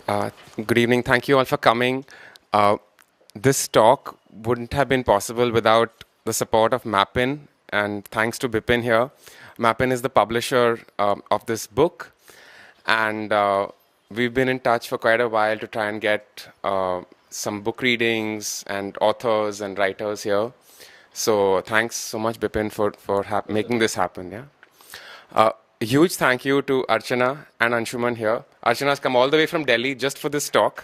Uh, Good evening. Thank you all for coming. Uh, this talk wouldn't have been possible without the support of Mappin, and thanks to Bipin here. Mappin is the publisher of this book, and we've been in touch for quite a while to try and get some book readings and authors and writers here. So thanks so much, Bipin, for making this happen. Yeah. A huge thank you to Archana and Anshuman here. Archana has come all the way from Delhi just for this talk.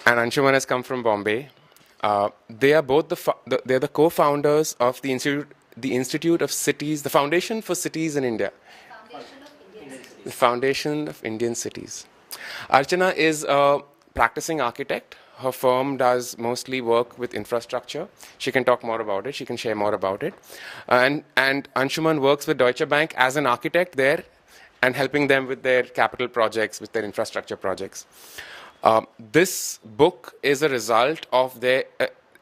And Anshuman has come from Bombay. They are both they're the co-founders of the Institute of Cities, the Foundation for Cities in India. The Foundation of Indian Cities. Archana is a practicing architect. Her firm does mostly work with infrastructure. She can talk more about it. She can share more about it. And Anshuman works with Deutsche Bank as an architect there and helping them with their capital projects, with their infrastructure projects. This book is a result of their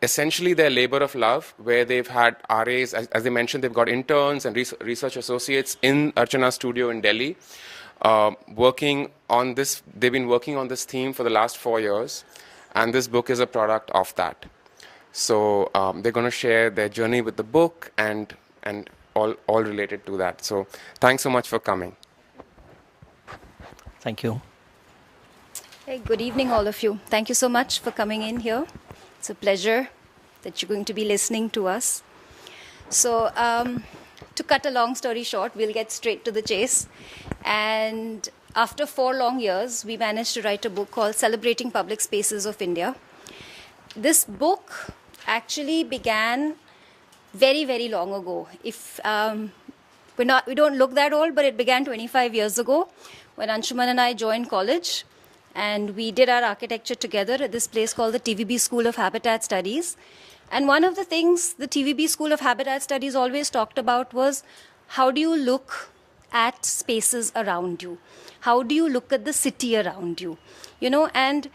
essentially their labor of love, where they've had RAs, as they mentioned, they've got interns and research associates in Archana's studio in Delhi, working on this. They've been working on this theme for the last 4 years. And this book is a product of that. So they're going to share their journey with the book and all related to that. So thanks so much for coming. Thank you. Hey, good evening, all of you. Thank you so much for coming in here. It's a pleasure that you're going to be listening to us. So to cut a long story short, we'll get straight to the chase. And after 4 long years, we managed to write a book called Celebrating Public Spaces of India. This book actually began very, very long ago. If we don't look that old, but it began 25 years ago when Anshuman and I joined college. And we did our architecture together at this place called the TVB School of Habitat Studies. And one of the things the TVB School of Habitat Studies always talked about was, how do you look at spaces around you? How do you look at the city around you? And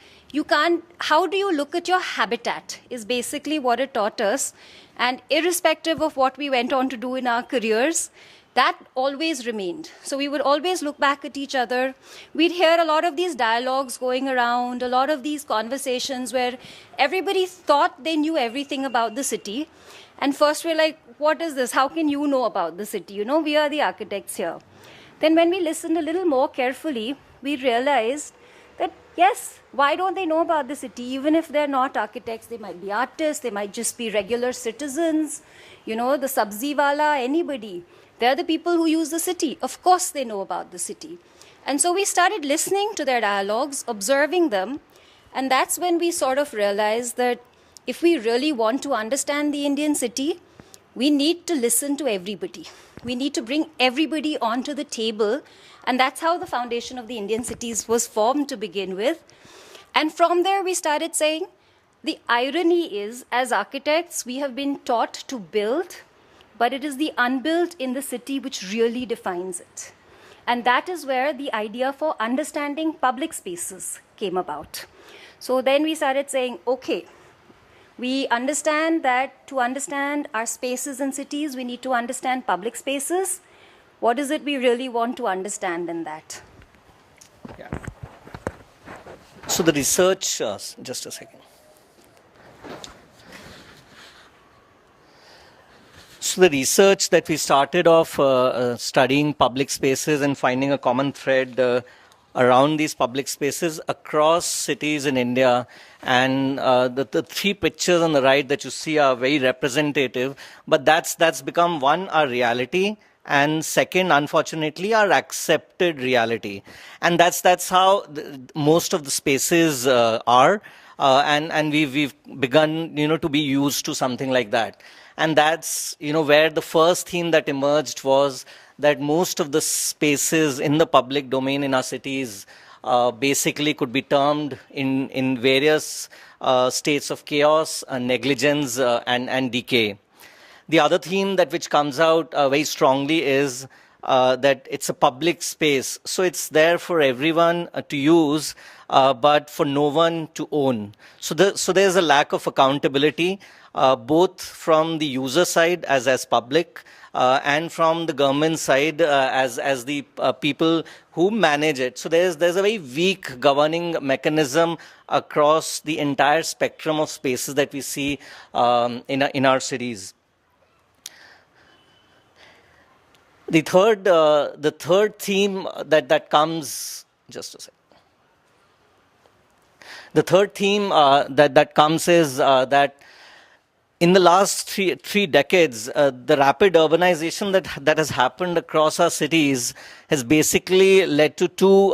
how do you look at your habitat is basically what it taught us. And irrespective of what we went on to do in our careers, that always remained. So we would always look back at each other. We'd hear a lot of these dialogues going around, a lot of these conversations where everybody thought they knew everything about the city. And first we're like, what is this? How can you know about the city? We are the architects here. Then when we listened a little more carefully, we realized that, yes, why don't they know about the city? Even if they're not architects, they might be artists, they might just be regular citizens, the sabzi wala, anybody. They're the people who use the city. Of course they know about the city. And so we started listening to their dialogues, observing them, and that's when we sort of realized that if we really want to understand the Indian city, we need to listen to everybody. We need to bring everybody onto the table. And that's how the foundation of the Indian cities was formed to begin with. And from there, we started saying, the irony is, as architects, we have been taught to build, but it is the unbuilt in the city which really defines it. And that is where the idea for understanding public spaces came about. So then we started saying, okay, we understand that to understand our spaces in cities, we need to understand public spaces. What is it we really want to understand in that? Yeah. So the research, just a second. So the research that we started off studying public spaces and finding a common thread around these public spaces across cities in India. And the 3 pictures on the right that you see are very representative, but that's become, one, our reality, and second, unfortunately, our accepted reality. And that's how most of the spaces are, and we've begun, to be used to something like that. And that's, where the first theme that emerged was that most of the spaces in the public domain in our cities basically could be termed in various states of chaos, negligence, and decay. The other theme which comes out very strongly is that it's a public space. So it's there for everyone to use, but for no one to own. So there's a lack of accountability, both from the user side as public, and from the government side as the people who manage it. So there's a very weak governing mechanism across the entire spectrum of spaces that we see in our cities. The third theme that comes, just a second. The third theme that comes is that in the last three decades, the rapid urbanization that has happened across our cities has basically led to two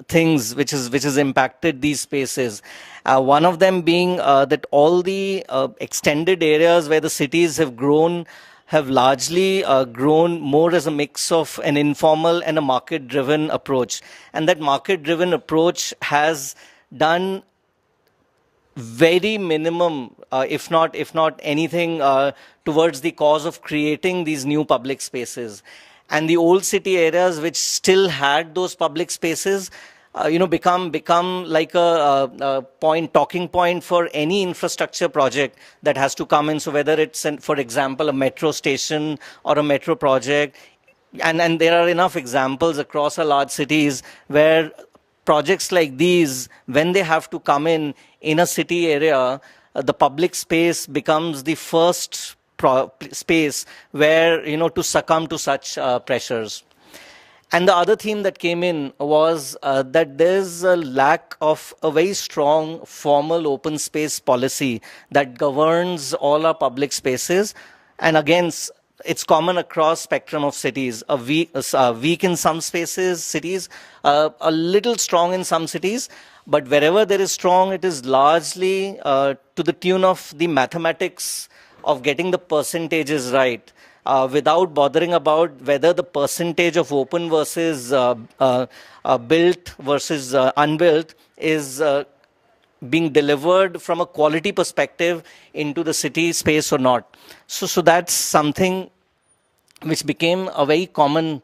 things which has impacted these spaces. One of them being that all the extended areas where the cities have grown have largely grown more as a mix of an informal and a market-driven approach. And that market-driven approach has done very minimum, if not anything, towards the cause of creating these new public spaces. And the old city areas which still had those public spaces, become like a talking point for any infrastructure project that has to come in. So whether it's, for example, a metro station or a metro project, and there are enough examples across our large cities where projects like these, when they have to come in a city area, the public space becomes the first space where, to succumb to such pressures. And the other theme that came in was that there's a lack of a very strong formal open space policy that governs all our public spaces. And again, it's common across spectrum of cities. Weak in some cities, a little strong in some cities. But wherever there is strong, it is largely to the tune of the mathematics of getting the percentages right, without bothering about whether the percentage of open versus built versus unbuilt is being delivered from a quality perspective into the city space or not. So that's something which became a very common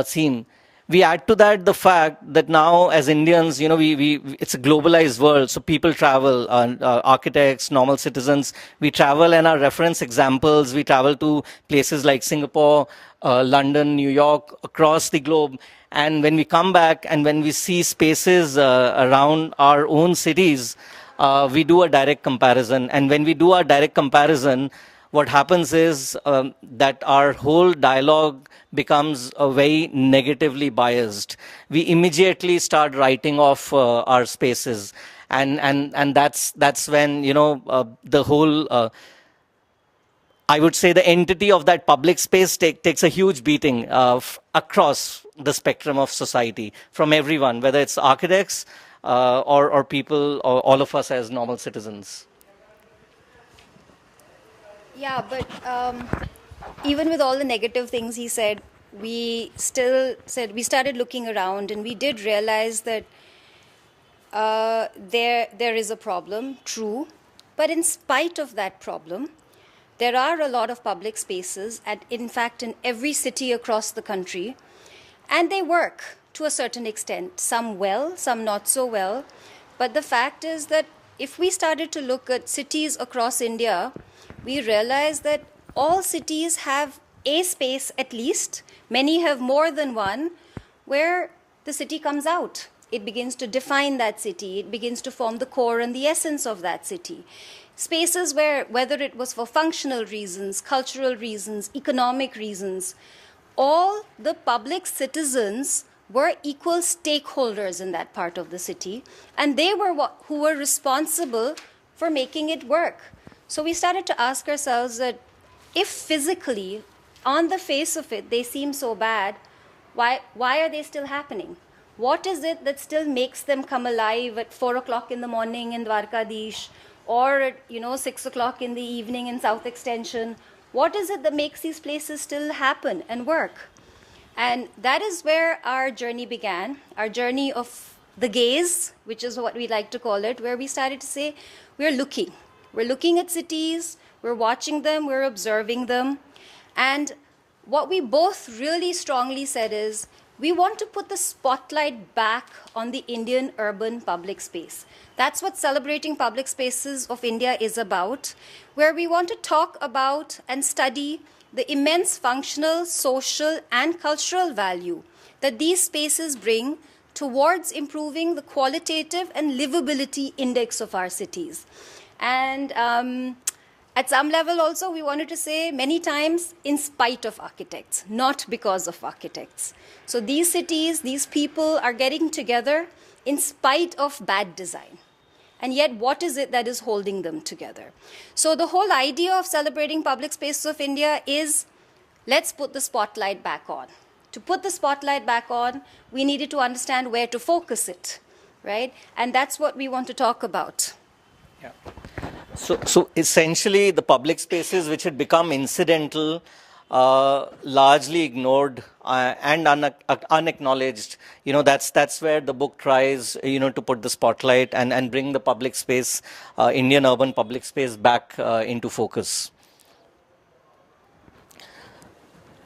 theme. We add to that the fact that now as Indians, it's a globalized world. So people travel, architects, normal citizens, we travel, and our reference examples, we travel to places like Singapore, London, New York, across the globe. And when we come back and when we see spaces around our own cities, we do a direct comparison. And when we do our direct comparison, what happens is that our whole dialogue becomes very negatively biased. We immediately start writing off our spaces. And that's when, the whole, I would say the entity of that public space takes a huge beating across the spectrum of society, from everyone, whether it's architects or people, or all of us as normal citizens. Yeah, but even with all the negative things he said, we started looking around, and we did realize that there is a problem, true. But in spite of that problem, there are a lot of public spaces, in fact, in every city across the country, and they work to a certain extent, some well, some not so well. But the fact is that if we started to look at cities across India, we realize that all cities have a space at least. Many have more than one, where the city comes out. It begins to define that city. It begins to form the core and the essence of that city. Spaces where, whether it was for functional reasons, cultural reasons, economic reasons, all the public citizens were equal stakeholders in that part of the city, and they were who were responsible for making it work. So we started to ask ourselves that if physically, on the face of it, they seem so bad, why are they still happening? What is it that still makes them come alive at 4 o'clock in the morning in Dwarkadish, or at 6 o'clock in the evening in South Extension? What is it that makes these places still happen and work? And that is where our journey began, our journey of the gaze, which is what we like to call it, where we started to say, we're looking. We're looking at cities, we're watching them, we're observing them. And what we both really strongly said is we want to put the spotlight back on the Indian urban public space. That's what Celebrating Public Spaces of India is about, where we want to talk about and study the immense functional, social, and cultural value that these spaces bring towards improving the qualitative and livability index of our cities. And at some level also, we wanted to say many times in spite of architects, not because of architects. So these cities, these people are getting together in spite of bad design. And yet, what is it that is holding them together? So the whole idea of Celebrating Public Spaces of India is, let's put the spotlight back on. To put the spotlight back on, we needed to understand where to focus it, right? And that's what we want to talk about. Yeah. So essentially, the public spaces which had become incidental, largely ignored and unacknowledged. That's where the book tries, to put the spotlight and bring the public space, Indian urban public space, back into focus.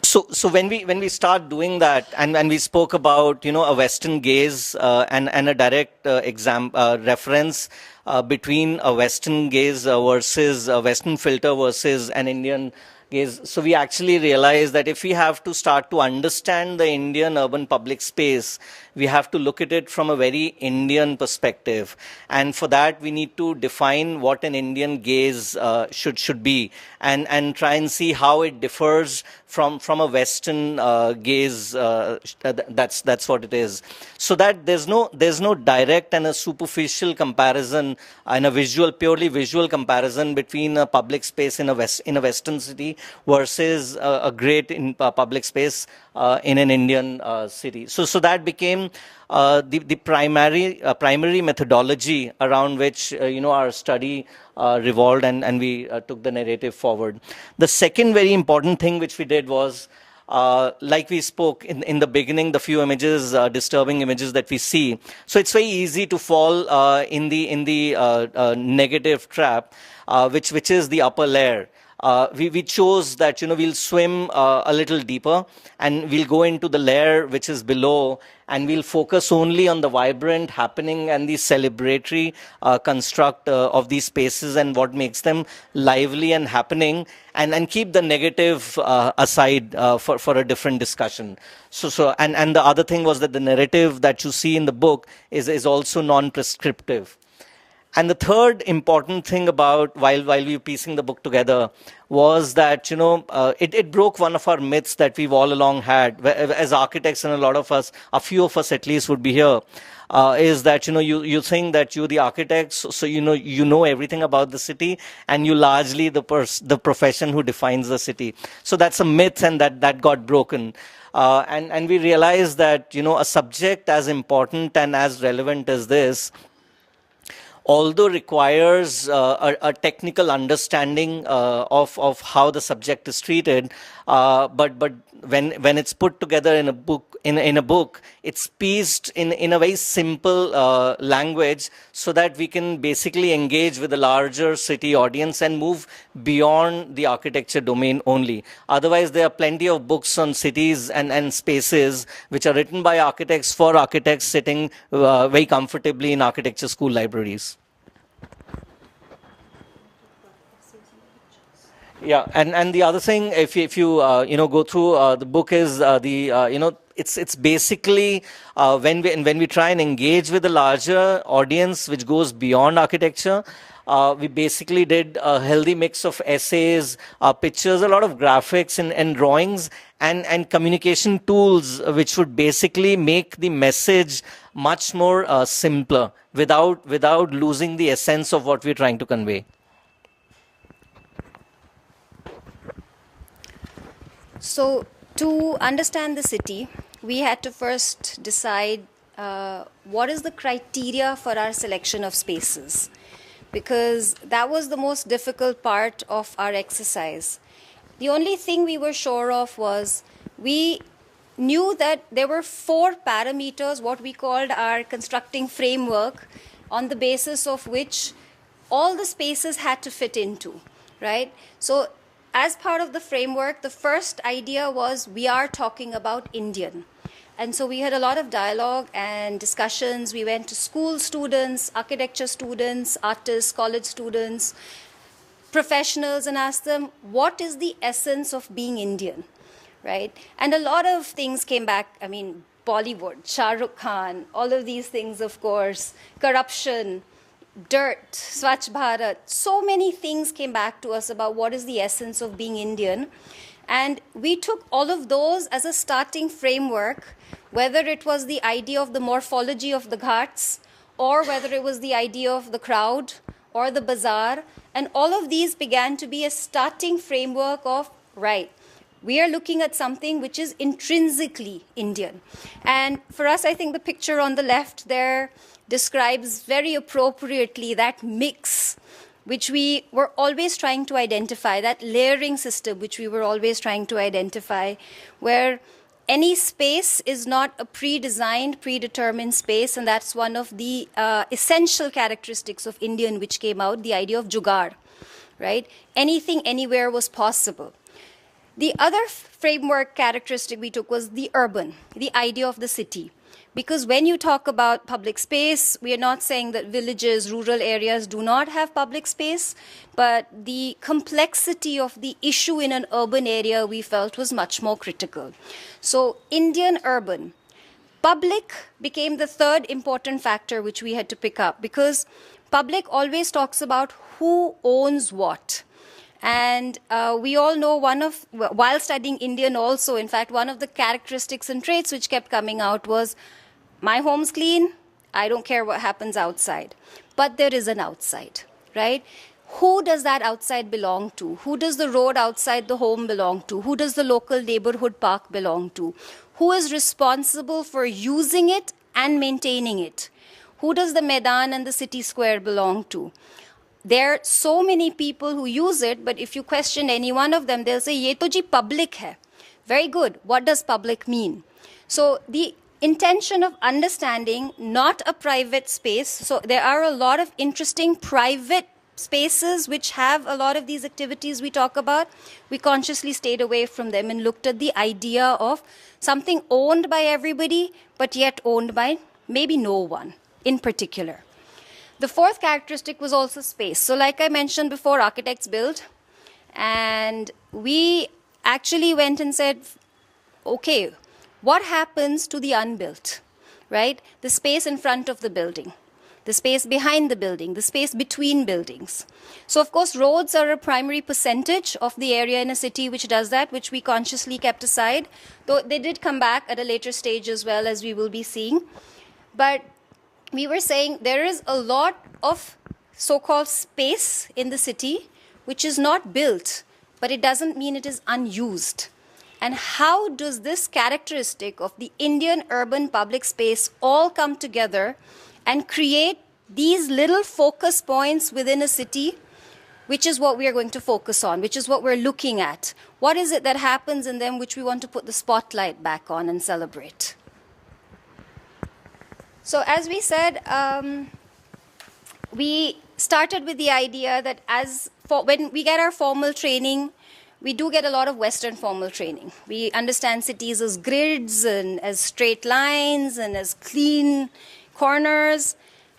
So when we start doing that, and we spoke about a Western gaze and a direct reference between a Western gaze versus a Western filter versus an Indian gaze. So we actually realized that if we have to start to understand the Indian urban public space, we have to look at it from a very Indian perspective. And for that, we need to define what an Indian gaze should be, and try and see how it differs from a Western gaze. That's what it is. So that there's no direct and a superficial comparison and a purely visual comparison between a public space in a Western city versus a great public space in an Indian city. So that became the primary methodology around which our study revolved, and we took the narrative forward. The second very important thing which we did was, like we spoke in the beginning, the few images, disturbing images that we see. So it's very easy to fall in the negative trap, which is the upper layer. We chose that we'll swim a little deeper, and we'll go into the layer which is below, and we'll focus only on the vibrant happening and the celebratory construct of these spaces and what makes them lively and happening, and keep the negative aside for a different discussion. And the other thing was that the narrative that you see in the book is also non-prescriptive. And the third important thing about while we were piecing the book together was that it broke one of our myths that we've all along had as architects, and a few of us at least would be here. Is that you think that you're the architects, so you know everything about the city, and you largely the profession who defines the city. So that's a myth, and that got broken. And we realized that a subject as important and as relevant as this, although requires a technical understanding of how the subject is treated, but when it's put together in a book, it's pieced in a very simple language, so that we can basically engage with a larger city audience and move beyond the architecture domain only. Otherwise, there are plenty of books on cities and spaces which are written by architects for architects sitting very comfortably in architecture school libraries. Yeah, and the other thing, if you go through the book, is it's basically when we try and engage with a larger audience which goes beyond architecture. We basically did a healthy mix of essays, pictures, a lot of graphics and drawings, and communication tools which would basically make the message much more simpler without losing the essence of what we're trying to convey. So to understand the city, we had to first decide what is the criteria for our selection of spaces, because that was the most difficult part of our exercise. The only thing we were sure of was we knew that there were 4 parameters, what we called our constructing framework, on the basis of which all the spaces had to fit into, right? So as part of the framework, the first idea was we are talking about Indian. And so we had a lot of dialogue and discussions. We went to school students, architecture students, artists, college students, professionals, and asked them, what is the essence of being Indian, right? And a lot of things came back. I mean, Bollywood, Shah Rukh Khan, all of these things, of course, corruption, dirt, Swachh Bharat. So many things came back to us about what is the essence of being Indian. And we took all of those as a starting framework, whether it was the idea of the morphology of the ghats, or whether it was the idea of the crowd or the bazaar. And all of these began to be a starting framework of, right, we are looking at something which is intrinsically Indian. And for us, I think the picture on the left there describes very appropriately that mix which we were always trying to identify, that layering system which we were always trying to identify, where any space is not a pre-designed, predetermined space, and that's one of the essential characteristics of Indian which came out, the idea of jugaad, right? Anything, anywhere was possible. The other framework characteristic we took was the urban, the idea of the city. Because when you talk about public space, we are not saying that villages, rural areas do not have public space, but the complexity of the issue in an urban area we felt was much more critical. So Indian urban, public became the third important factor which we had to pick up, because public always talks about who owns what. And we all know while studying Indian also, in fact, one of the characteristics and traits which kept coming out was, my home's clean, I don't care what happens outside. But there is an outside, right? Who does that outside belong to? Who does the road outside the home belong to? Who does the local neighborhood park belong to? Who is responsible for using it and maintaining it? Who does the Maidan and the city square belong to? There are so many people who use it, but if you question any one of them, they'll say, ye to ji public hai. Very good. What does public mean? So the intention of understanding, not a private space. So there are a lot of interesting private spaces which have a lot of these activities we talk about. We consciously stayed away from them and looked at the idea of something owned by everybody, but yet owned by maybe no one in particular. The fourth characteristic was also space. So like I mentioned before, architects build. And we actually went and said, okay, what happens to the unbuilt, right? The space in front of the building, the space behind the building, the space between buildings. So, of course, roads are a primary percentage of the area in a city which does that, which we consciously kept aside, though they did come back at a later stage as well, as we will be seeing. But we were saying there is a lot of so-called space in the city which is not built, but it doesn't mean it is unused. And how does this characteristic of the Indian urban public space all come together and create these little focus points within a city, which is what we are going to focus on, which is what we're looking at. What is it that happens in them which we want to put the spotlight back on and celebrate? So as we said, we started with the idea that when we get our formal training, we do get a lot of Western formal training. We understand cities as grids and as straight lines and as clean corners.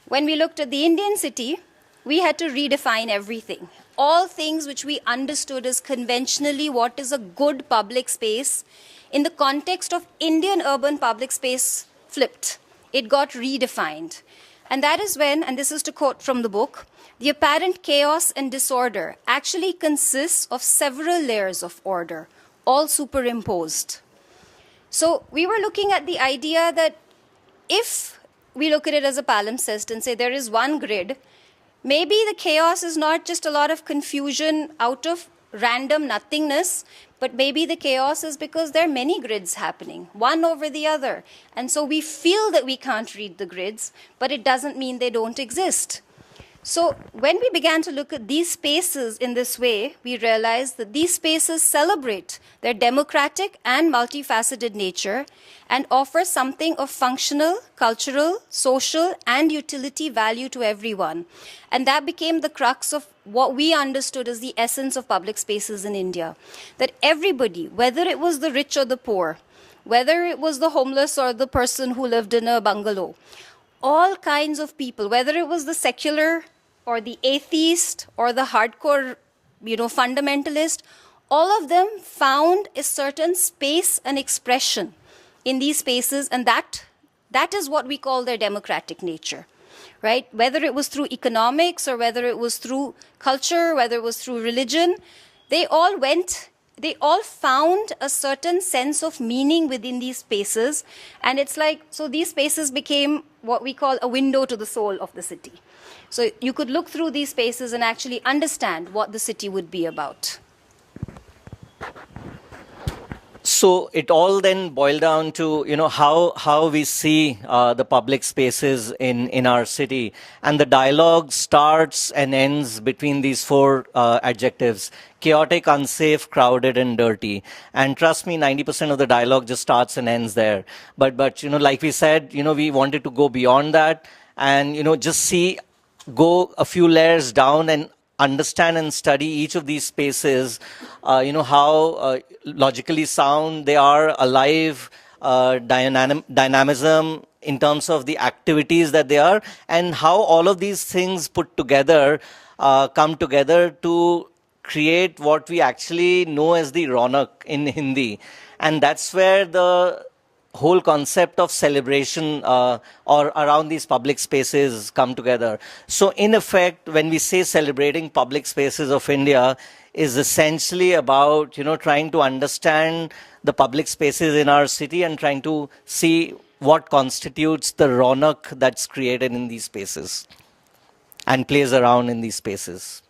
When we looked at the Indian city, we had to redefine everything. All things which we understood as conventionally what is a good public space, in the context of Indian urban public space, flipped. It got redefined. And that is when, and this is to quote from the book, the apparent chaos and disorder actually consists of several layers of order, all superimposed. So we were looking at the idea that if we look at it as a palimpsest and say there is one grid, maybe the chaos is not just a lot of confusion out of random nothingness, but maybe the chaos is because there are many grids happening, one over the other. And so we feel that we can't read the grids, but it doesn't mean they don't exist. So when we began to look at these spaces in this way, we realized that these spaces celebrate their democratic and multifaceted nature and offer something of functional, cultural, social, and utility value to everyone. And that became the crux of what we understood as the essence of public spaces in India. That everybody, whether it was the rich or the poor, whether it was the homeless or the person who lived in a bungalow, all kinds of people, whether it was the secular or the atheist or the hardcore, fundamentalist, all of them found a certain space and expression in these spaces, and that is what we call their democratic nature, right? Whether it was through economics or whether it was through culture, whether it was through religion, they all found a certain sense of meaning within these spaces. And it's like, so these spaces became what we call a window to the soul of the city. So you could look through these spaces and actually understand what the city would be about. So it all then boiled down to, how we see the public spaces in our city. And the dialogue starts and ends between these four adjectives: chaotic, unsafe, crowded, and dirty. And trust me, 90% of the dialogue just starts and ends there. But like we said, we wanted to go beyond that and, just go a few layers down and understand and study each of these spaces, how logically sound they are, alive, dynamism in terms of the activities that they are, and how all of these things put together come together to create what we actually know as the Ronak in Hindi. And that's where the whole concept of celebration or around these public spaces come together. So in effect, when we say celebrating public spaces of India, is essentially about, trying to understand the public spaces in our city and trying to see what constitutes the Ronak that's created in these spaces and plays around in these spaces.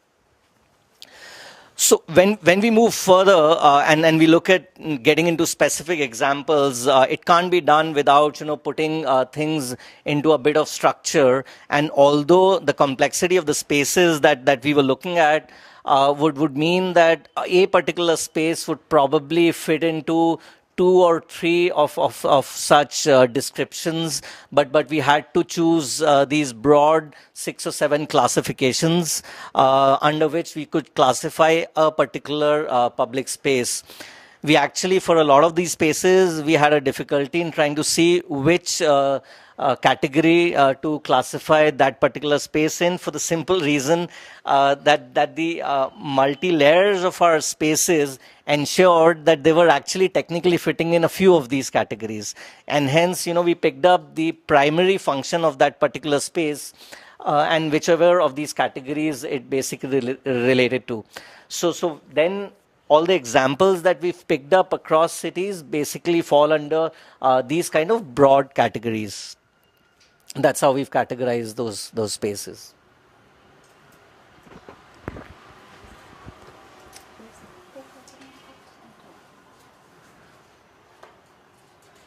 So when we move further and we look at getting into specific examples, it can't be done without putting things into a bit of structure. And although the complexity of the spaces that we were looking at would mean that a particular space would probably fit into 2 or 3 of such descriptions, but we had to choose these broad 6 or 7 classifications under which we could classify a particular public space. We actually, for a lot of these spaces, we had a difficulty in trying to see which category to classify that particular space in, for the simple reason that the multi-layers of our spaces ensured that they were actually technically fitting in a few of these categories. And hence, we picked up the primary function of that particular space and whichever of these categories it basically related to. So then all the examples that we've picked up across cities basically fall under these kind of broad categories. That's how we've categorized those spaces.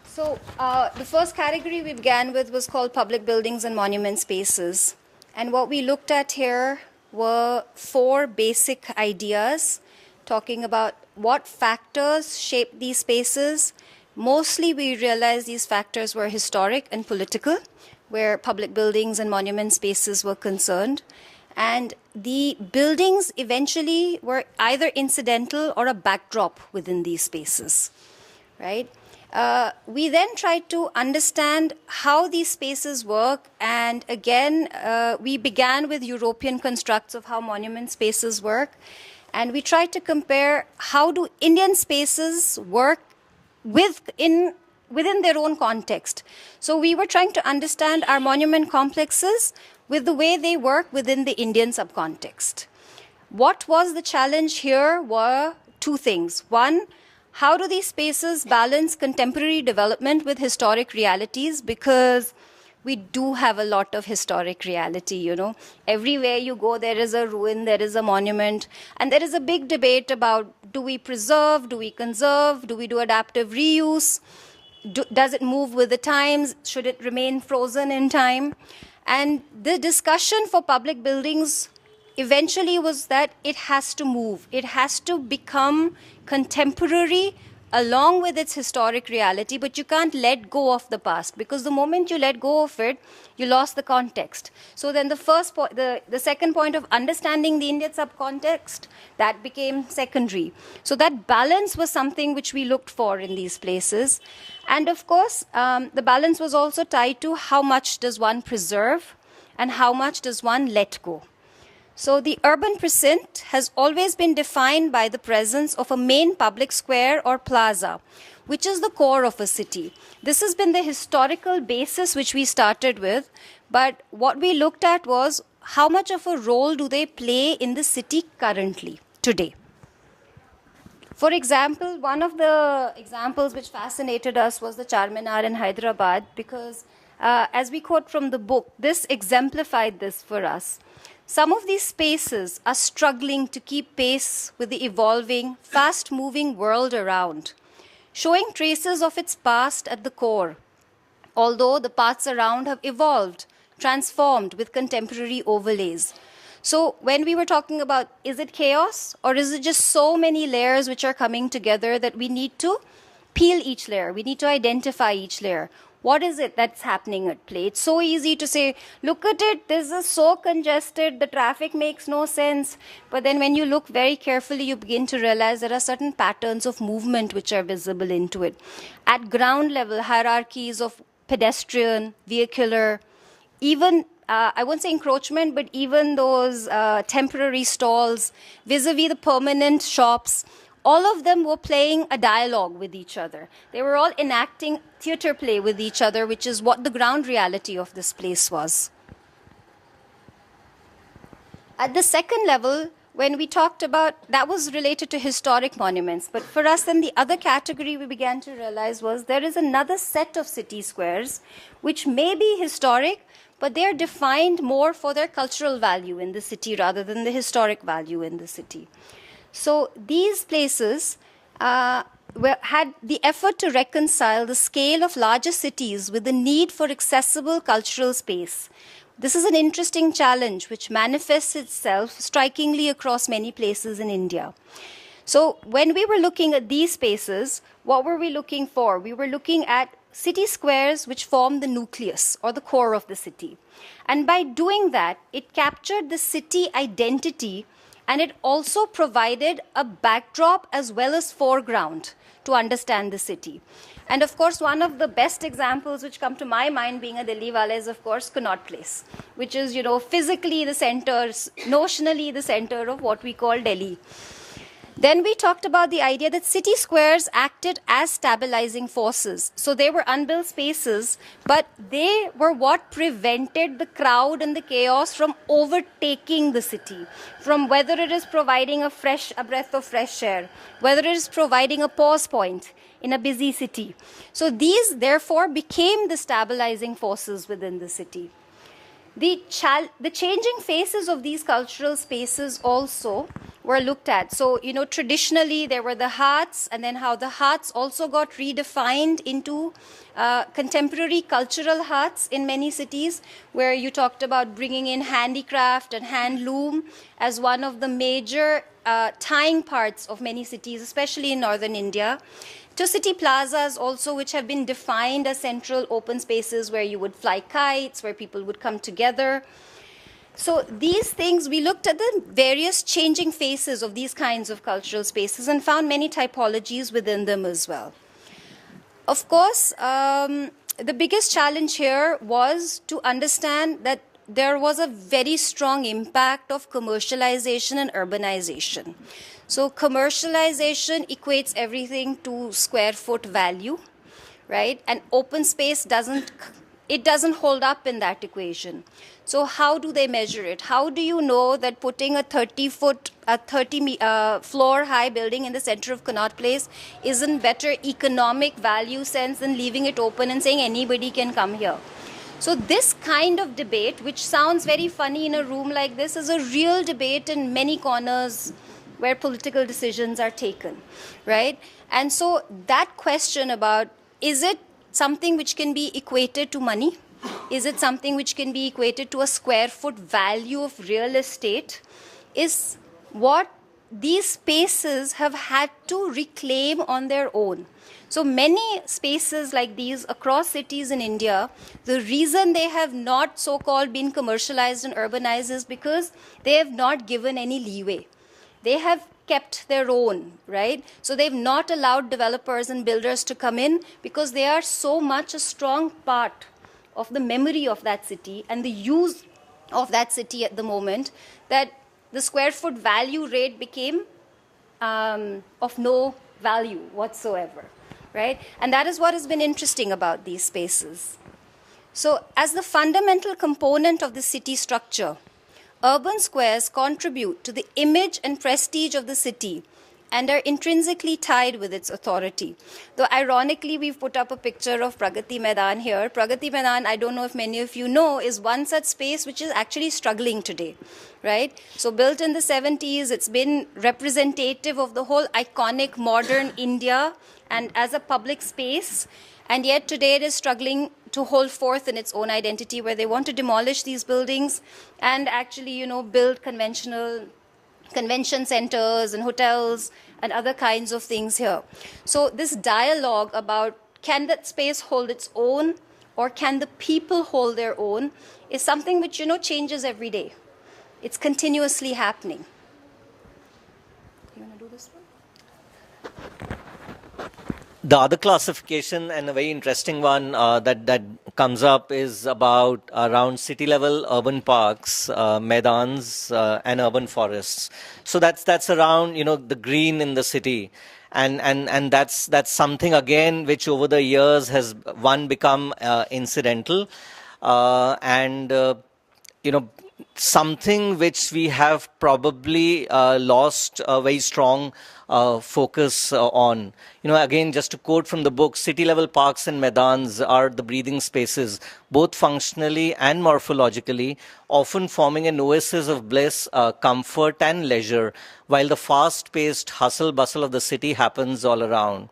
So the first category we began with was called public buildings and monument spaces. And what we looked at here were 4 basic ideas talking about what factors shape these spaces. Mostly we realized these factors were historic and political, where public buildings and monument spaces were concerned. And the buildings eventually were either incidental or a backdrop within these spaces, right? We then tried to understand how these spaces work, and again, we began with European constructs of how monument spaces work, and we tried to compare how do Indian spaces work within their own context. So we were trying to understand our monument complexes with the way they work within the Indian subcontext. What was the challenge here were 2 things. One, how do these spaces balance contemporary development with historic realities? Because we do have a lot of historic reality, Everywhere you go, there is a ruin, there is a monument. And there is a big debate about, do we preserve, do we conserve, do we do adaptive reuse? Does it move with the times? Should it remain frozen in time? And the discussion for public buildings eventually was that it has to move. It has to become contemporary along with its historic reality, but you can't let go of the past, because the moment you let go of it, you lost the context. So then the second point of understanding the Indian subcontext, that became secondary. So that balance was something which we looked for in these places. And of course, the balance was also tied to how much does one preserve and how much does one let go. So the urban precinct has always been defined by the presence of a main public square or plaza, which is the core of a city. This has been the historical basis which we started with, but what we looked at was how much of a role do they play in the city currently, today. For example, one of the examples which fascinated us was the Charminar in Hyderabad, because as we quote from the book, this exemplified this for us. Some of these spaces are struggling to keep pace with the evolving, fast-moving world around, showing traces of its past at the core, although the parts around have evolved, transformed with contemporary overlays. So when we were talking about, is it chaos, or is it just so many layers which are coming together that we need to peel each layer, we need to identify each layer? What is it that's happening at play? It's so easy to say, look at it, this is so congested, the traffic makes no sense. But then when you look very carefully, you begin to realize there are certain patterns of movement which are visible into it. At ground level, hierarchies of pedestrian, vehicular, even, I won't say encroachment, but even those temporary stalls, vis-a-vis the permanent shops, all of them were playing a dialogue with each other. They were all enacting theater play with each other, which is what the ground reality of this place was. At the second level, when we talked about, that was related to historic monuments. But for us, then the other category we began to realize was there is another set of city squares, which may be historic, but they're defined more for their cultural value in the city rather than the historic value in the city. So these places had the effort to reconcile the scale of larger cities with the need for accessible cultural space. This is an interesting challenge which manifests itself strikingly across many places in India. So when we were looking at these spaces, what were we looking for? We were looking at city squares which form the nucleus or the core of the city. And by doing that, it captured the city identity, and it also provided a backdrop as well as foreground to understand the city. And of course, one of the best examples which come to my mind being a Delhi wala is, of course, Connaught Place, which is, physically the center, notionally the center of what we call Delhi. Then we talked about the idea that city squares acted as stabilizing forces. So they were unbuilt spaces, but they were what prevented the crowd and the chaos from overtaking the city, from whether it is providing a breath of fresh air, whether it is providing a pause point in a busy city. So these, therefore, became the stabilizing forces within the city. The changing faces of these cultural spaces also were looked at. So, traditionally there were the hearts, and then how the hearts also got redefined into contemporary cultural hearts in many cities, where you talked about bringing in handicraft and handloom as one of the major tying parts of many cities, especially in northern India. To city plazas also, which have been defined as central open spaces where you would fly kites, where people would come together. So these things, we looked at the various changing faces of these kinds of cultural spaces and found many typologies within them as well. Of course, the biggest challenge here was to understand that there was a very strong impact of commercialization and urbanization. So commercialization equates everything to square foot value, right? And open space doesn't hold up in that equation. So how do they measure it? How do you know that putting a 30 floor high building in the center of Connaught Place isn't better economic value sense than leaving it open and saying anybody can come here? So this kind of debate, which sounds very funny in a room like this, is a real debate in many corners where political decisions are taken, right? And so that question about, is it something which can be equated to money? Is it something which can be equated to a square foot value of real estate? Is what these spaces have had to reclaim on their own. So many spaces like these across cities in India, the reason they have not so-called been commercialized and urbanized is because they have not given any leeway. They have kept their own, right? So they've not allowed developers and builders to come in because they are so much a strong part of the memory of that city and the use of that city at the moment that the square foot value rate became of no value whatsoever, right? And that is what has been interesting about these spaces. So as the fundamental component of the city structure, urban squares contribute to the image and prestige of the city and are intrinsically tied with its authority. Though ironically, we've put up a picture of Pragati Maidan here. Pragati Maidan, I don't know if many of you know, is one such space which is actually struggling today, right? So built in the 70s, it's been representative of the whole iconic modern India and as a public space. And yet today it is struggling to hold forth in its own identity where they want to demolish these buildings and actually, build convention centers and hotels and other kinds of things here. So this dialogue about can that space hold its own or can the people hold their own is something which, changes every day. It's continuously happening. You want to do this one? The other classification, and a very interesting one that comes up, is about around city-level urban parks, maidans, and urban forests. So that's around the green in the city, and that's something again which over the years has become incidental, and something which we have probably lost a very strong focus on. Again, just to quote from the book, city-level parks and maidans are the breathing spaces, both functionally and morphologically, often forming an oasis of bliss, comfort and leisure, while the fast-paced hustle-bustle of the city happens all around.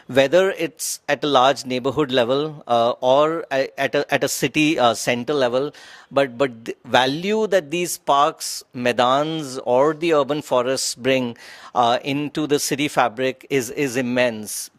Whether it's at a large neighborhood level or at a city center level, but the value that these parks, maidans, or the urban forests bring into the city fabric is immense.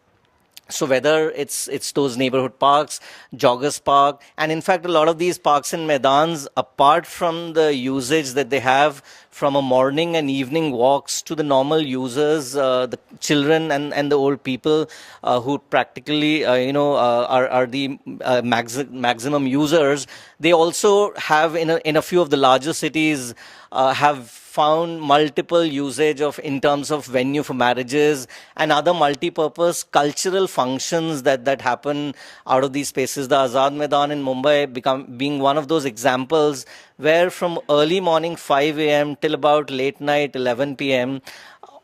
So whether it's those neighborhood parks, joggers park, and in fact a lot of these parks and maidans, apart from the usage that they have from a morning and evening walks to the normal users, the children and the old people who practically are the maximum users, they also have in a few of the larger cities have found multiple usage in terms of venue for marriages and other multi-purpose cultural functions that happen out of these spaces. The Azad Maidan in Mumbai being one of those examples where from early morning 5 a.m. till about late night 11 p.m.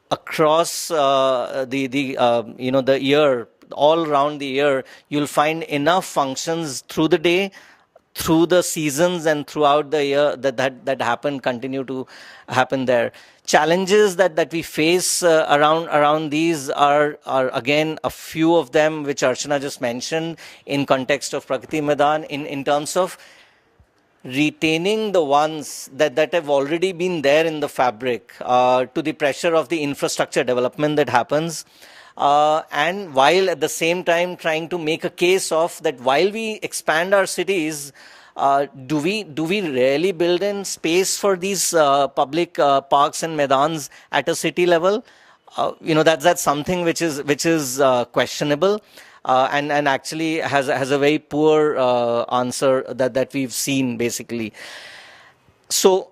across the year, all around the year, you'll find enough functions through the day, through the seasons and throughout the year that continue to happen there. Challenges that we face around these are again a few of them which Archana just mentioned in context of Pragati Maidan in terms of retaining the ones that have already been there in the fabric to the pressure of the infrastructure development that happens. And while at the same time trying to make a case of that while we expand our cities, do we really build in space for these public parks and maidans at a city level? That's something which is questionable and actually has a very poor answer that we've seen basically. So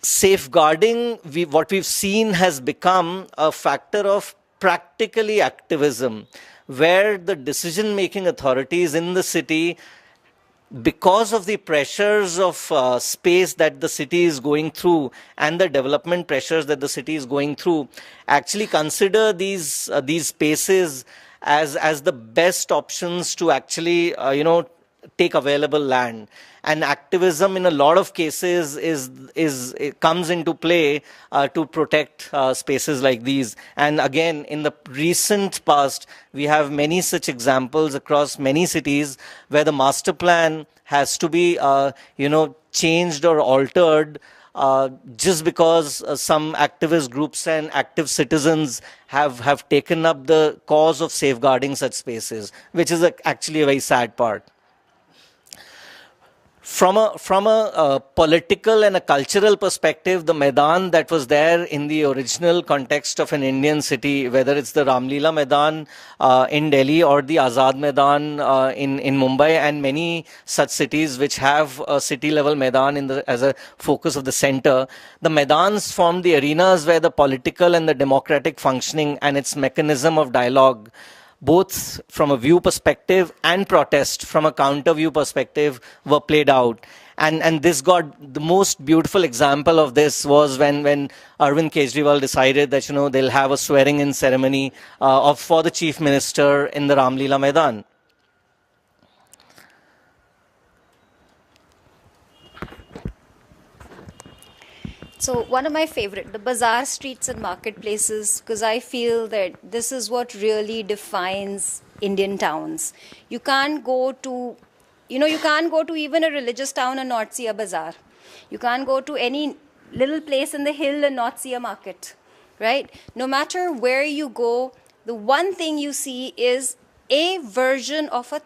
safeguarding, what we've seen has become a factor of practically activism, where the decision-making authorities in the city, because of the pressures of space that the city is going through and the development pressures that the city is going through, actually consider these spaces as the best options to actually take available land. And activism in a lot of cases it comes into play to protect spaces like these. And again, in the recent past, we have many such examples across many cities where the master plan has to be, changed or altered just because some activist groups and active citizens have taken up the cause of safeguarding such spaces, which is actually a very sad part. From a political and a cultural perspective, the Maidan that was there in the original context of an Indian city, whether it's the Ramlila Maidan in Delhi or the Azad Maidan in Mumbai, and many such cities which have a city-level Maidan as a focus of the center, the Maidans form the arenas where the political and the democratic functioning and its mechanism of dialogue, both from a view perspective and protest from a counter view perspective, were played out. And this got the most beautiful example of this was when Arvind Kejriwal decided that they'll have a swearing-in ceremony for the chief minister in the Ramlila Maidan. So one of my favorite, the bazaar streets and marketplaces, because I feel that this is what really defines Indian towns. You can't go to, you can't go to even a religious town and not see a bazaar. You can't go to any little place in the hill and not see a market, right? No matter where you go, the one thing you see is a version of a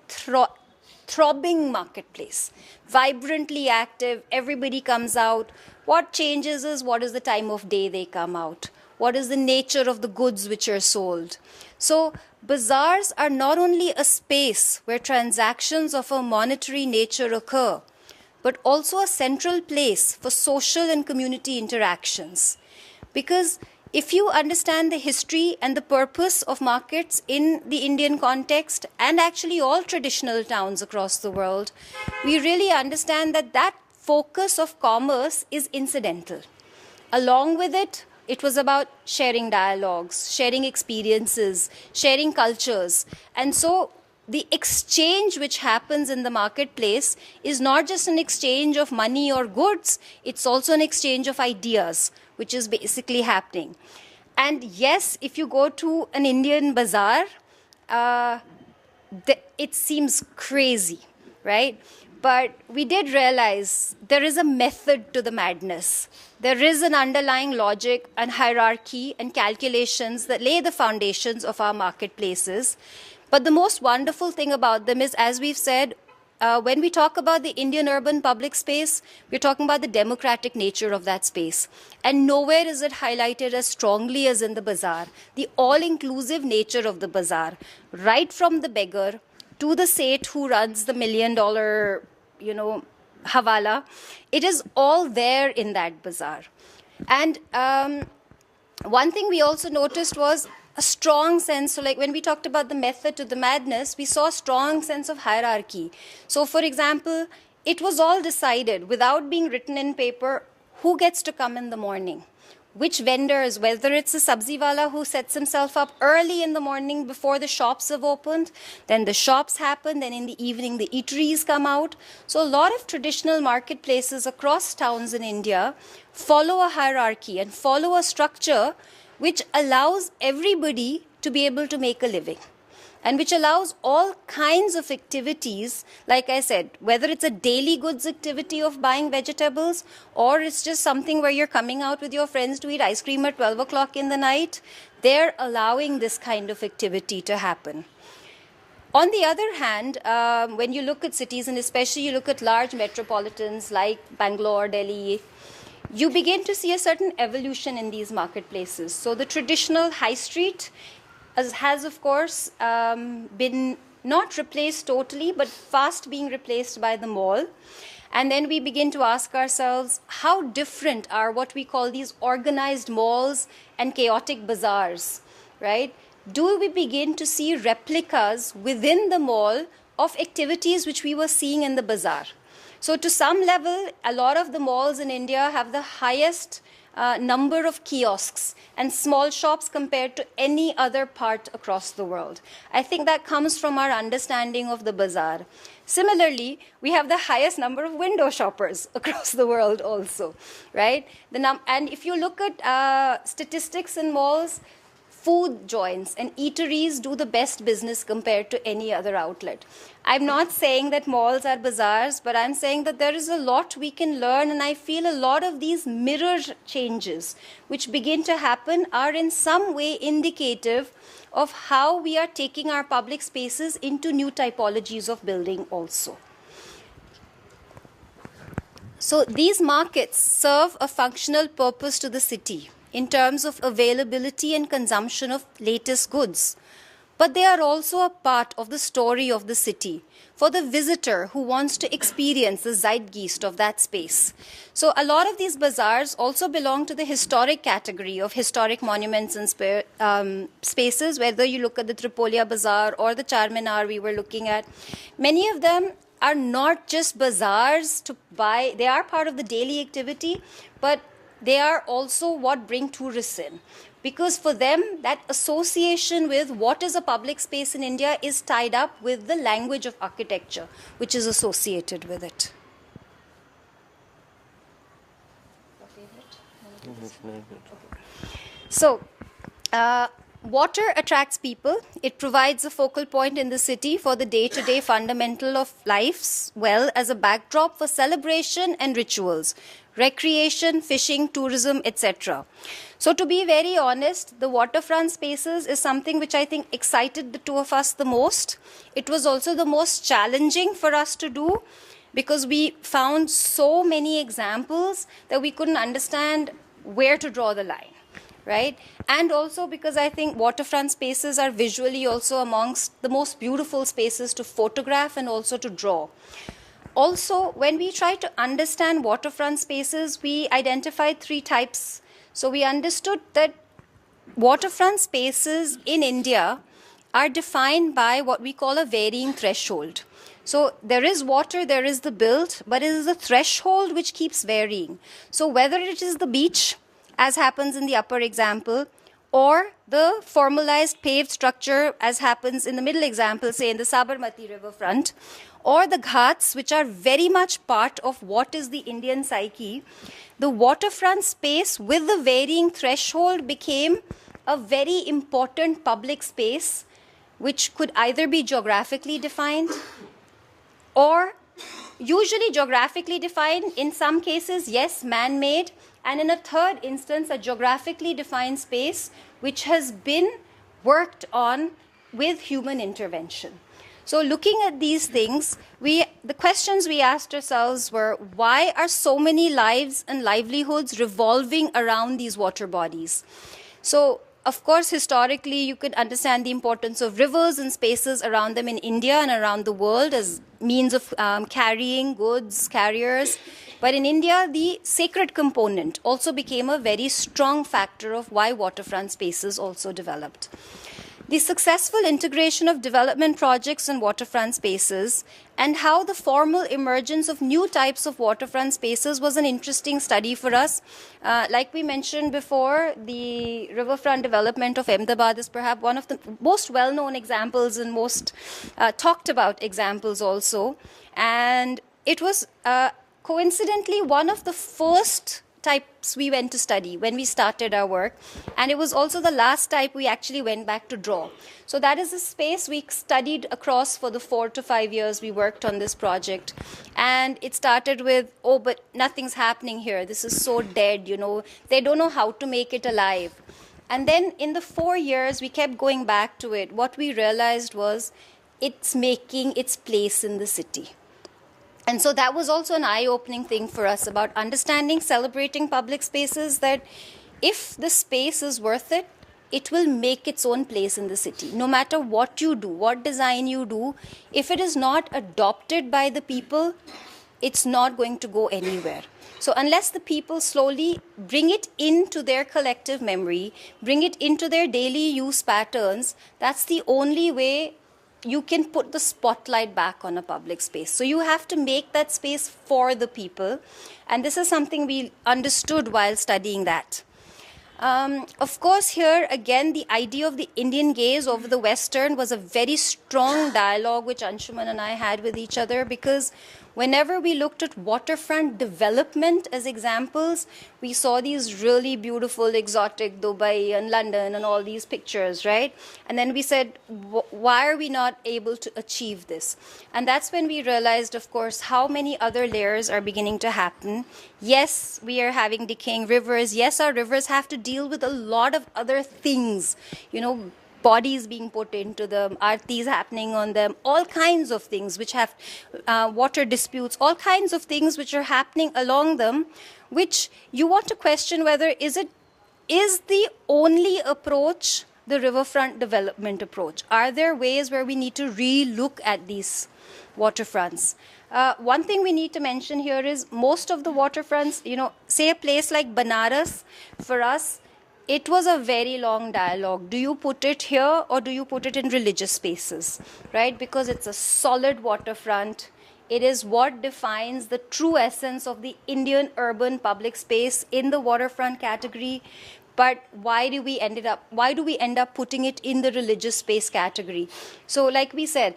throbbing marketplace, vibrantly active, everybody comes out. What changes is what is the time of day they come out, what is the nature of the goods which are sold. So bazaars are not only a space where transactions of a monetary nature occur, but also a central place for social and community interactions. Because if you understand the history and the purpose of markets in the Indian context, and actually all traditional towns across the world, we really understand that focus of commerce is incidental. Along with it, it was about sharing dialogues, sharing experiences, sharing cultures. And so the exchange which happens in the marketplace is not just an exchange of money or goods, it's also an exchange of ideas, which is basically happening. And yes, if you go to an Indian bazaar, it seems crazy, right? But we did realize there is a method to the madness. There is an underlying logic and hierarchy and calculations that lay the foundations of our marketplaces. But the most wonderful thing about them is, as we've said, when we talk about the Indian urban public space, we're talking about the democratic nature of that space. And nowhere is it highlighted as strongly as in the bazaar. The all-inclusive nature of the bazaar, right from the beggar to the Seth who runs the $1 million, hawala, it is all there in that bazaar. And one thing we also noticed was a strong sense, so like when we talked about the method to the madness, we saw a strong sense of hierarchy. So for example, it was all decided without being written in paper, who gets to come in the morning, which vendors, whether it's a sabziwala who sets himself up early in the morning before the shops have opened, then the shops happen, then in the evening the eateries come out. So a lot of traditional marketplaces across towns in India follow a hierarchy and follow a structure which allows everybody to be able to make a living, and which allows all kinds of activities, like I said, whether it's a daily goods activity of buying vegetables, or it's just something where you're coming out with your friends to eat ice cream at 12 o'clock in the night, they're allowing this kind of activity to happen. On the other hand, when you look at cities, and especially you look at large metropolitans like Bangalore, Delhi, you begin to see a certain evolution in these marketplaces. So the traditional high street has of course been not replaced totally, but fast being replaced by the mall. And then we begin to ask ourselves, how different are what we call these organized malls and chaotic bazaars, right? Do we begin to see replicas within the mall of activities which we were seeing in the bazaar? So to some level, a lot of the malls in India have the highest number of kiosks and small shops compared to any other part across the world. I think that comes from our understanding of the bazaar. Similarly, we have the highest number of window shoppers across the world also, right? And if you look at statistics in malls, food joints and eateries do the best business compared to any other outlet. I'm not saying that malls are bazaars, but I'm saying that there is a lot we can learn, and I feel a lot of these mirror changes which begin to happen are in some way indicative of how we are taking our public spaces into new typologies of building also. So these markets serve a functional purpose to the city in terms of availability and consumption of latest goods. But they are also a part of the story of the city for the visitor who wants to experience the zeitgeist of that space. So a lot of these bazaars also belong to the historic category of historic monuments and spaces, whether you look at the Tripolia Bazaar or the Charminar we were looking at. Many of them are not just bazaars to buy, they are part of the daily activity, but they are also what bring tourists in. Because for them, that association with what is a public space in India is tied up with the language of architecture, which is associated with it. So, water attracts people. It provides a focal point in the city for the day-to-day fundamental of lives, well as a backdrop for celebration and rituals, recreation, fishing, tourism, etc. So to be very honest, the waterfront spaces is something which I think excited the two of us the most. It was also the most challenging for us to do because we found so many examples that we couldn't understand where to draw the line. Right? And also because I think waterfront spaces are visually also amongst the most beautiful spaces to photograph and also to draw. Also, when we try to understand waterfront spaces, we identified three types. So we understood that waterfront spaces in India are defined by what we call a varying threshold. So there is water, there is the build, but it is the threshold which keeps varying. So whether it is the beach, as happens in the upper example, or the formalized paved structure, as happens in the middle example, say in the Sabarmati riverfront, or the ghats, which are very much part of what is the Indian psyche, the waterfront space with the varying threshold became a very important public space, which could either be geographically defined or usually geographically defined, in some cases, yes, man-made, and in a third instance, a geographically defined space which has been worked on with human intervention. So looking at these things, the questions we asked ourselves were, why are so many lives and livelihoods revolving around these water bodies? So, of course, historically, you could understand the importance of rivers and spaces around them in India and around the world as means of carrying goods, carriers. But in India, the sacred component also became a very strong factor of why waterfront spaces also developed. The successful integration of development projects and waterfront spaces and how the formal emergence of new types of waterfront spaces was an interesting study for us. Like we mentioned before, the riverfront development of Ahmedabad is perhaps one of the most well-known examples and most talked about examples also. And it was coincidentally one of the first types we went to study when we started our work, and it was also the last type we actually went back to draw. So that is a space we studied across for the 4 to 5 years we worked on this project. And it started with, oh, but nothing's happening here. This is so dead, They don't know how to make it alive. And then in the 4 years we kept going back to it. What we realized was it's making its place in the city. And so that was also an eye-opening thing for us about understanding, celebrating public spaces, that if the space is worth it, it will make its own place in the city. No matter what you do, what design you do, if it is not adopted by the people, it's not going to go anywhere. So unless the people slowly bring it into their collective memory, bring it into their daily use patterns, that's the only way you can put the spotlight back on a public space. So you have to make that space for the people. And this is something we understood while studying that. Of course, here again, the idea of the Indian gaze over the Western was a very strong dialogue which Anshuman and I had with each other, because whenever we looked at waterfront development as examples, we saw these really beautiful, exotic Dubai and London and all these pictures, right? And then we said, why are we not able to achieve this? And that's when we realized, of course, how many other layers are beginning to happen. Yes, we are having decaying rivers. Yes, our rivers have to deal with a lot of other things, bodies being put into them, aartis happening on them, all kinds of things which have water disputes, all kinds of things which are happening along them, which you want to question whether is the only approach the riverfront development approach? Are there ways where we need to re-look at these waterfronts? One thing we need to mention here is most of the waterfronts, say a place like Banaras, for us, it was a very long dialogue. Do you put it here or do you put it in religious spaces, right? Because it's a solid waterfront. It is what defines the true essence of the Indian urban public space in the waterfront category. But why do we end up putting it in the religious space category? So like we said,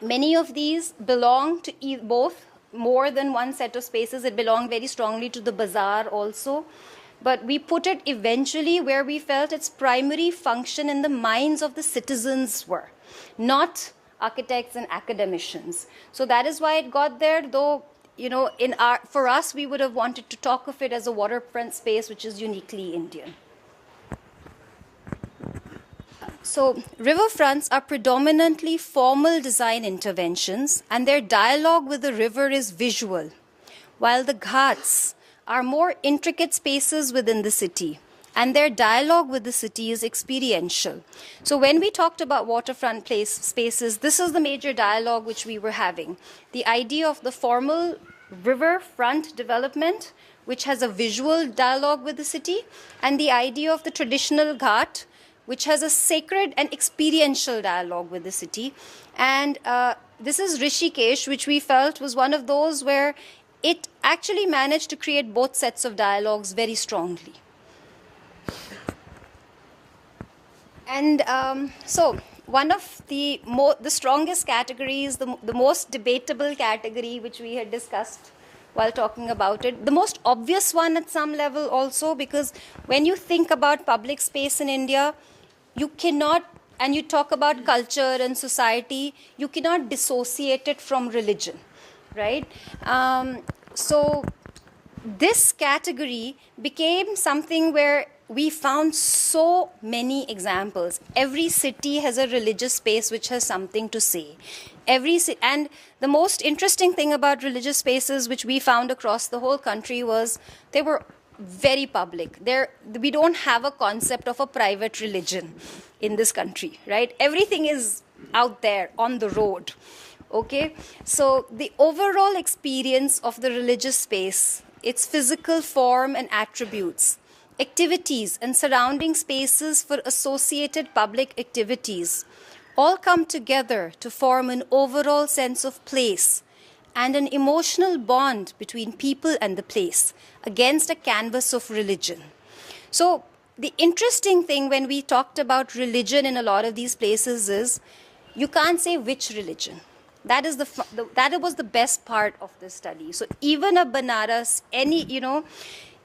many of these belong to both, more than one set of spaces. It belonged very strongly to the bazaar also. But we put it eventually where we felt its primary function in the minds of the citizens were, not architects and academicians. So that is why it got there, though, for us, we would have wanted to talk of it as a waterfront space, which is uniquely Indian. So riverfronts are predominantly formal design interventions, and their dialogue with the river is visual, while the ghats are more intricate spaces within the city, and their dialogue with the city is experiential. So when we talked about waterfront spaces, this is the major dialogue which we were having. The idea of the formal riverfront development, which has a visual dialogue with the city, and the idea of the traditional ghat, which has a sacred and experiential dialogue with the city. And this is Rishikesh, which we felt was one of those where it actually managed to create both sets of dialogues very strongly. And so one of the strongest categories, the most debatable category which we had discussed while talking about it, the most obvious one at some level also, because when you think about public space in India, you cannot, and you talk about culture and society, you cannot dissociate it from religion. Right? So this category became something where we found so many examples. Every city has a religious space which has something to say. And the most interesting thing about religious spaces which we found across the whole country was they were very public. We don't have a concept of a private religion in this country, right? Everything is out there on the road. Okay, so the overall experience of the religious space, its physical form and attributes, activities and surrounding spaces for associated public activities, all come together to form an overall sense of place and an emotional bond between people and the place against a canvas of religion. So the interesting thing when we talked about religion in a lot of these places is you can't say which religion. That was the best part of this study. So even a Banaras,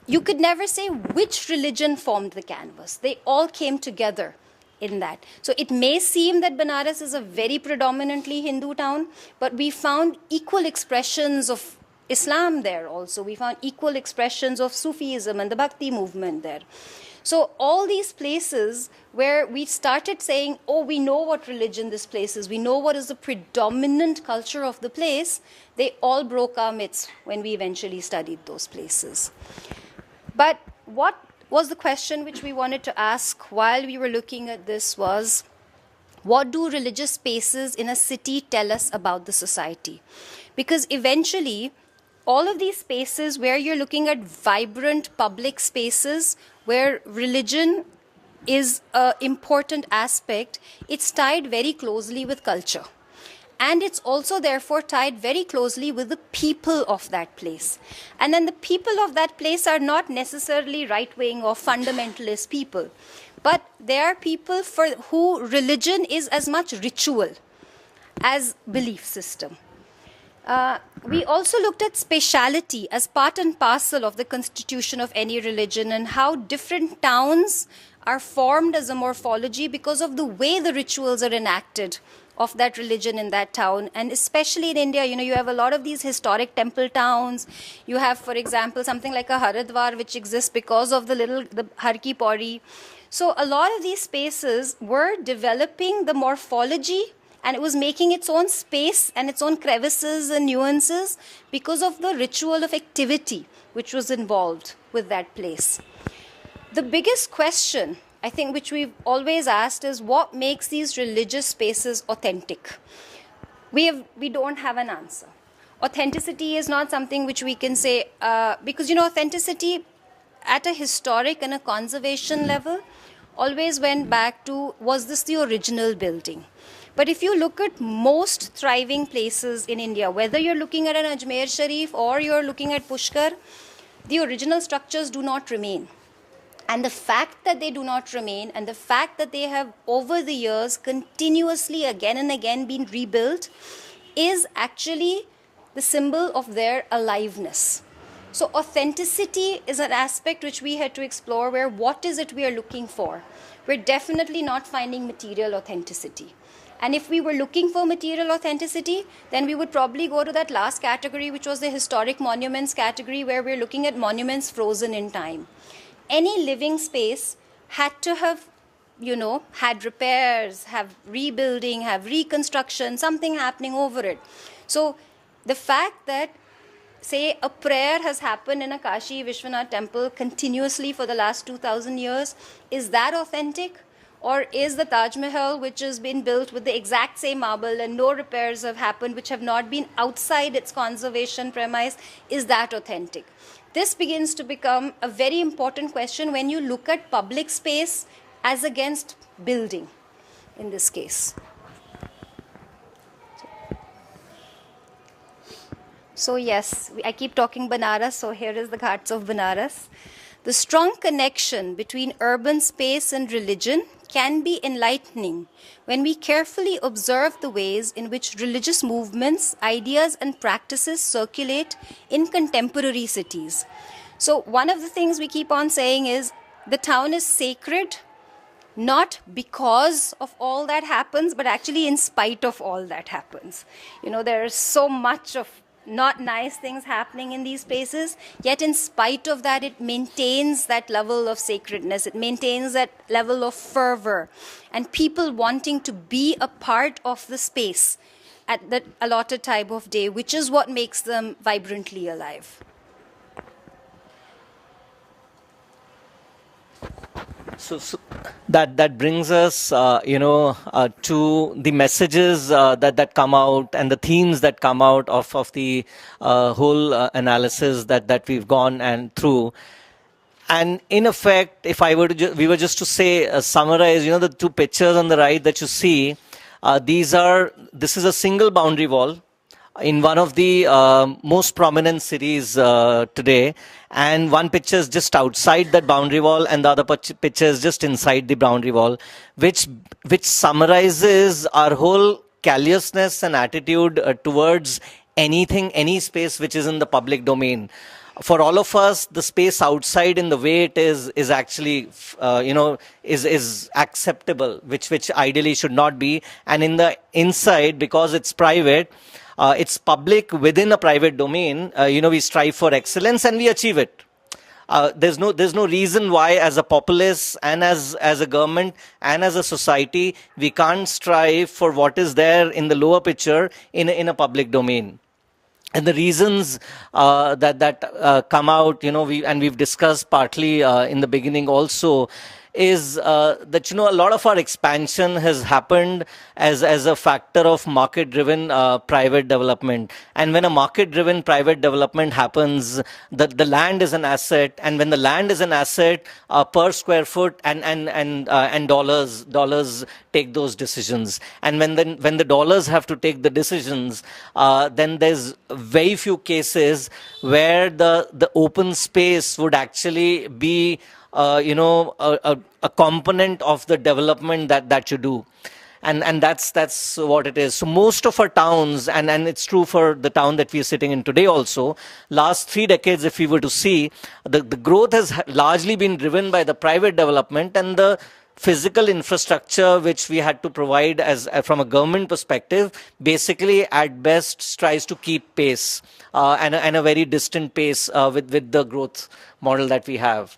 you could never say which religion formed the canvas. They all came together in that. So it may seem that Banaras is a very predominantly Hindu town, but we found equal expressions of Islam there also. We found equal expressions of Sufism and the Bhakti movement there. So all these places where we started saying, oh, we know what religion this place is, we know what is the predominant culture of the place, they all broke our myths when we eventually studied those places. But what was the question which we wanted to ask while we were looking at this was, what do religious spaces in a city tell us about the society? Because eventually, all of these spaces where you're looking at vibrant public spaces where religion is an important aspect, it's tied very closely with culture. And it's also therefore tied very closely with the people of that place. And then the people of that place are not necessarily right-wing or fundamentalist people, but they are people for who religion is as much ritual as belief system. We also looked at spatiality as part and parcel of the constitution of any religion, and how different towns are formed as a morphology because of the way the rituals are enacted of that religion in that town. And especially in India, you have a lot of these historic temple towns. You have, for example, something like a Haridwar, which exists because of the Har Ki Pauri. So a lot of these spaces were developing the morphology, and it was making its own space and its own crevices and nuances because of the ritual of activity which was involved with that place. The biggest question, I think, which we've always asked is what makes these religious spaces authentic? We don't have an answer. Authenticity is not something which we can say, because, authenticity at a historic and a conservation level always went back to, was this the original building? But if you look at most thriving places in India, whether you're looking at an Ajmer Sharif or you're looking at Pushkar, the original structures do not remain. And the fact that they do not remain, and the fact that they have over the years continuously again and again been rebuilt, is actually the symbol of their aliveness. So authenticity is an aspect which we had to explore, where what is it we are looking for? We're definitely not finding material authenticity. And if we were looking for material authenticity, then we would probably go to that last category, which was the historic monuments category, where we're looking at monuments frozen in time. Any living space had to have, had repairs, have rebuilding, have reconstruction, something happening over it. So the fact that, say, a prayer has happened in a Kashi Vishwanath temple continuously for the last 2,000 years, is that authentic? Or is the Taj Mahal, which has been built with the exact same marble and no repairs have happened, which have not been outside its conservation premise, is that authentic? This begins to become a very important question when you look at public space as against building, in this case. So yes, I keep talking Banaras, so here is the Ghats of Banaras. The strong connection between urban space and religion can be enlightening when we carefully observe the ways in which religious movements, ideas, and practices circulate in contemporary cities. So one of the things we keep on saying is the town is sacred, not because of all that happens, but actually in spite of all that happens. There is so much of not nice things happening in these spaces, yet in spite of that, it maintains that level of sacredness, it maintains that level of fervor, and people wanting to be a part of the space at that allotted time of day, which is what makes them vibrantly alive. So that brings us, to the messages that come out and the themes that come out of the whole analysis that we've gone and through. And in effect, if we were just to say, summarize, the two pictures on the right that you see, this is a single boundary wall in one of the most prominent cities today, and one picture is just outside that boundary wall and the other picture is just inside the boundary wall, which summarizes our whole callousness and attitude towards any space which is in the public domain. For all of us, the space outside in the way it is actually, is acceptable, which ideally should not be. And in the inside, because it's private, it's public within a private domain, we strive for excellence and we achieve it. There's no reason why as a populace and as a government and as a society, we can't strive for what is there in the lower picture in a public domain. And the reasons that come out, we've discussed partly in the beginning also, is that, a lot of our expansion has happened as a factor of market-driven private development. And when a market-driven private development happens, the land is an asset, and when the land is an asset, per square foot and dollars take those decisions. And when the dollars have to take the decisions, then there's very few cases where the open space would actually be a component of the development that you do. And that's what it is. So most of our towns, and it's true for the town that we are sitting in today also, last 3 decades, if we were to see, the growth has largely been driven by the private development, and the physical infrastructure which we had to provide as from a government perspective basically at best tries to keep pace, and a very distant pace with the growth model that we have.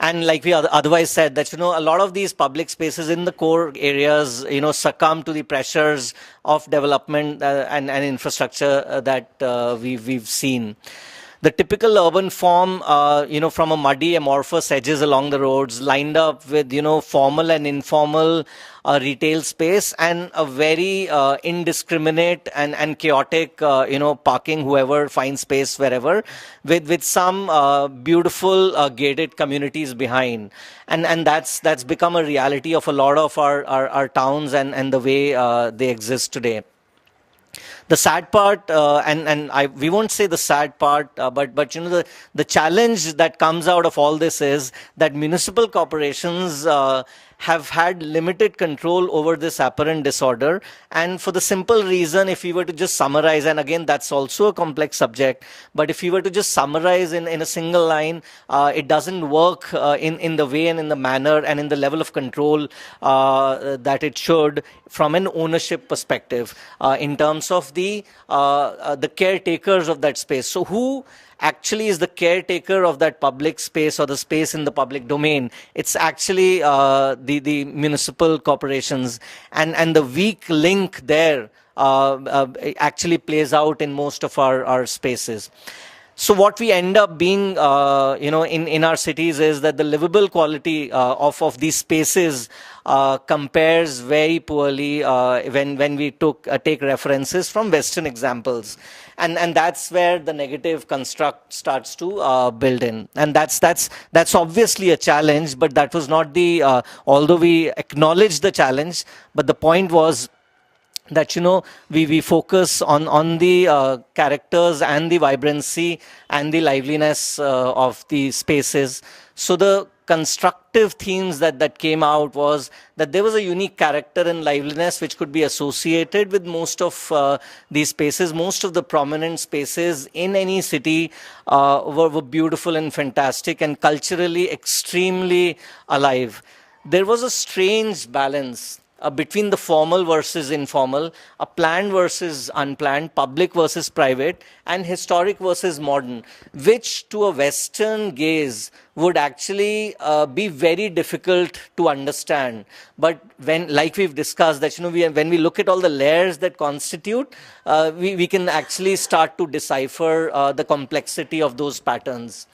And like we otherwise said, that, a lot of these public spaces in the core areas, succumb to the pressures of development and infrastructure that we've seen. The typical urban form, from a muddy, amorphous edges along the roads, lined up with, formal and informal retail space, and a very indiscriminate and chaotic, parking, whoever finds space wherever, with some beautiful gated communities behind. And that's become a reality of a lot of our towns and the way they exist today. The sad part, we won't say the sad part, but the challenge that comes out of all this is that municipal corporations have had limited control over this apparent disorder. And for the simple reason, if we were to just summarize, and again, that's also a complex subject, but if we were to just summarize in a single line, it doesn't work in the way and in the manner and in the level of control that it should from an ownership perspective, in terms of the caretakers of that space. So who actually is the caretaker of that public space or the space in the public domain? It's actually the municipal corporations, and the weak link there actually plays out in most of our spaces. So what we end up being, in our cities is that the livable quality of these spaces compares very poorly when we take references from Western examples, and that's where the negative construct starts to build in, and that's obviously a challenge. But that was not the although we acknowledge the challenge, but the point was that we focus on the characters and the vibrancy and the liveliness of the spaces. So the constructive themes that came out was that there was a unique character and liveliness which could be associated with most of these spaces. Most of the prominent spaces in any city were beautiful and fantastic and culturally extremely alive. There was a strange balance between the formal versus informal, a planned versus unplanned, public versus private, and historic versus modern, which to a Western gaze would actually be very difficult to understand. But like we've discussed, that when we look at all the layers that constitute, we can actually start to decipher the complexity of those patterns.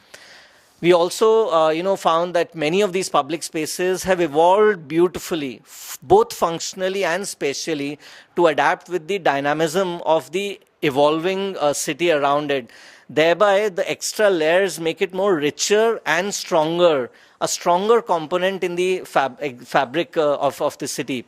We also, found that many of these public spaces have evolved beautifully, both functionally and spatially, to adapt with the dynamism of the evolving city around it. Thereby, the extra layers make it more richer and stronger, a stronger component in the fabric of the city.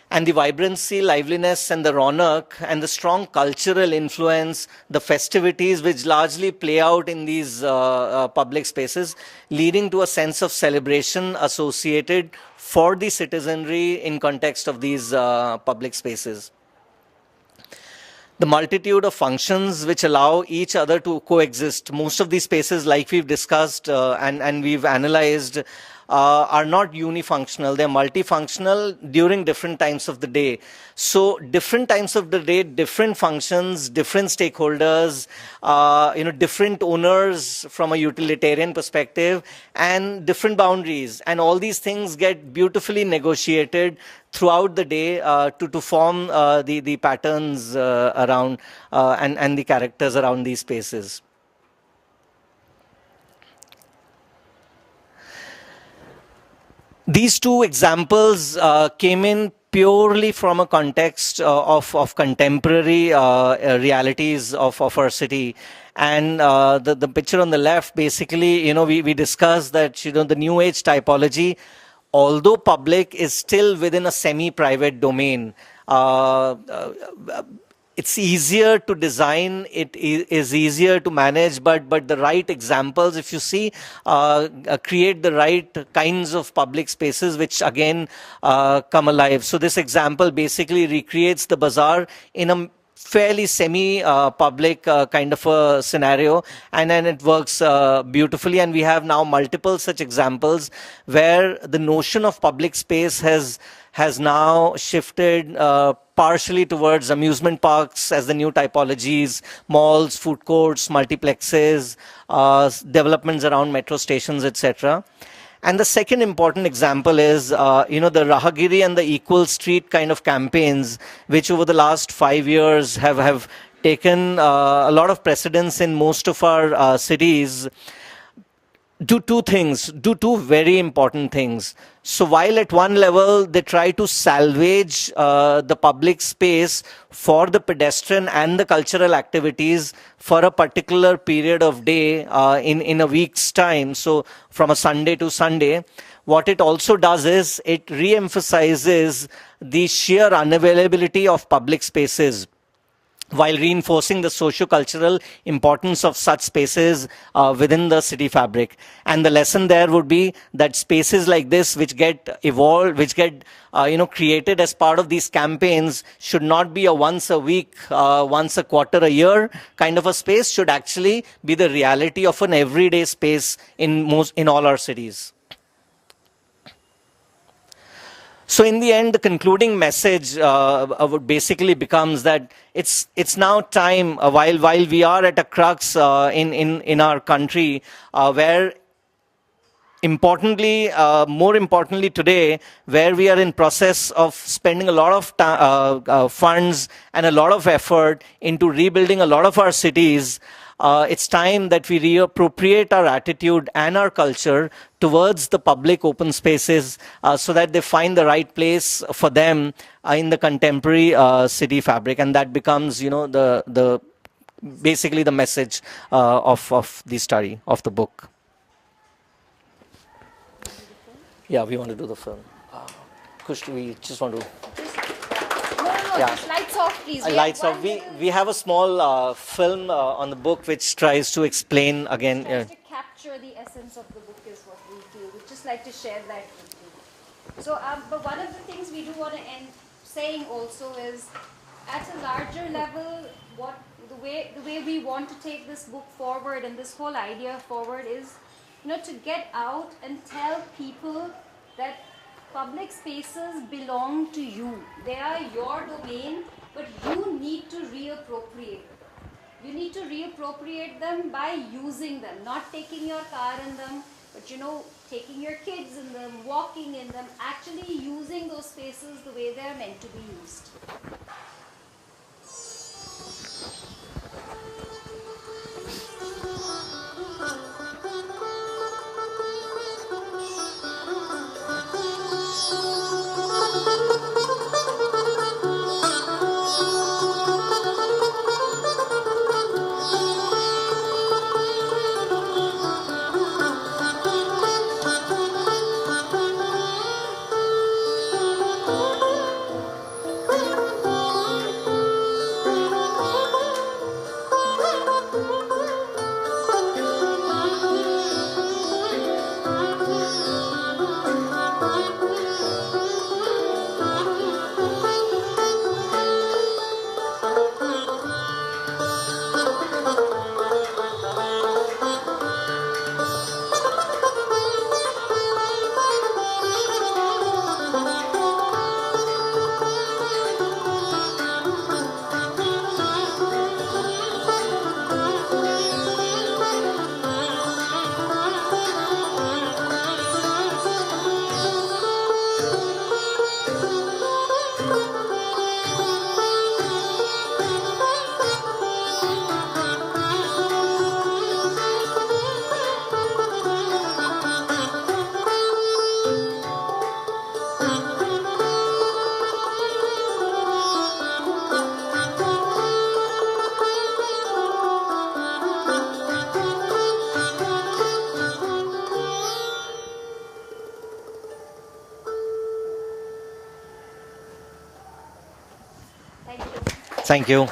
And the vibrancy, liveliness, and the ronak, and the strong cultural influence, the festivities which largely play out in these public spaces, leading to a sense of celebration associated for the citizenry in context of these public spaces. The multitude of functions which allow each other to coexist. Most of these spaces, like we've discussed and we've analyzed, are not unifunctional. They're multifunctional during different times of the day. So different times of the day, different functions, different stakeholders, different owners from a utilitarian perspective, and different boundaries. And all these things get beautifully negotiated throughout the day to form the patterns around and the characters around these spaces. These two examples came in purely from a context of contemporary realities of our city. And the picture on the left, basically, we discussed that, the new age typology, although public, is still within a semi-private domain. It's easier to design, it is easier to manage, but the right examples, if you see, create the right kinds of public spaces, which again come alive. So this example basically recreates the bazaar in a fairly semi-public kind of a scenario, and then it works beautifully. And we have now multiple such examples where the notion of public space has now shifted partially towards amusement parks as the new typologies, malls, food courts, multiplexes, developments around metro stations, etc. And the second important example is, the Rahagiri and the Equal Street kind of campaigns, which over the last 5 years have taken a lot of precedence in most of our cities. Do two very important things. So while at one level they try to salvage the public space for the pedestrian and the cultural activities for a particular period of day in a week's time, so from a Sunday to Sunday, what it also does is it re-emphasizes the sheer unavailability of public spaces, while reinforcing the socio-cultural importance of such spaces within the city fabric. And the lesson there would be that spaces like this, which get evolved, which get created as part of these campaigns, should not be a once a week, once a quarter a year kind of a space, should actually be the reality of an everyday space in all our cities. So in the end, the concluding message basically becomes that it's now time, while we are at a crux in our country, where more importantly today, where we are in process of spending a lot of funds and a lot of effort into rebuilding a lot of our cities, it's time that we reappropriate our attitude and our culture towards the public open spaces so that they find the right place for them in the contemporary city fabric. And that becomes, basically the message of the study, of the book. Yeah, we want to do the film. Kush, we just want to... Yeah. Just lights off, please. Lights off. We have a small film on the book which tries to explain again. Tries to capture the essence of the book is what we feel. We'd just like to share that with you. So, but one of the things we do want to end saying also is, at a larger level, the way we want to take this book forward and this whole idea forward is, to get out and tell people that public spaces belong to you. They are your domain, but you need to reappropriate them. You need to reappropriate them by using them, not taking your car in them, but taking your kids in them, walking in them, actually using those spaces the way they're meant to be used. Thank you.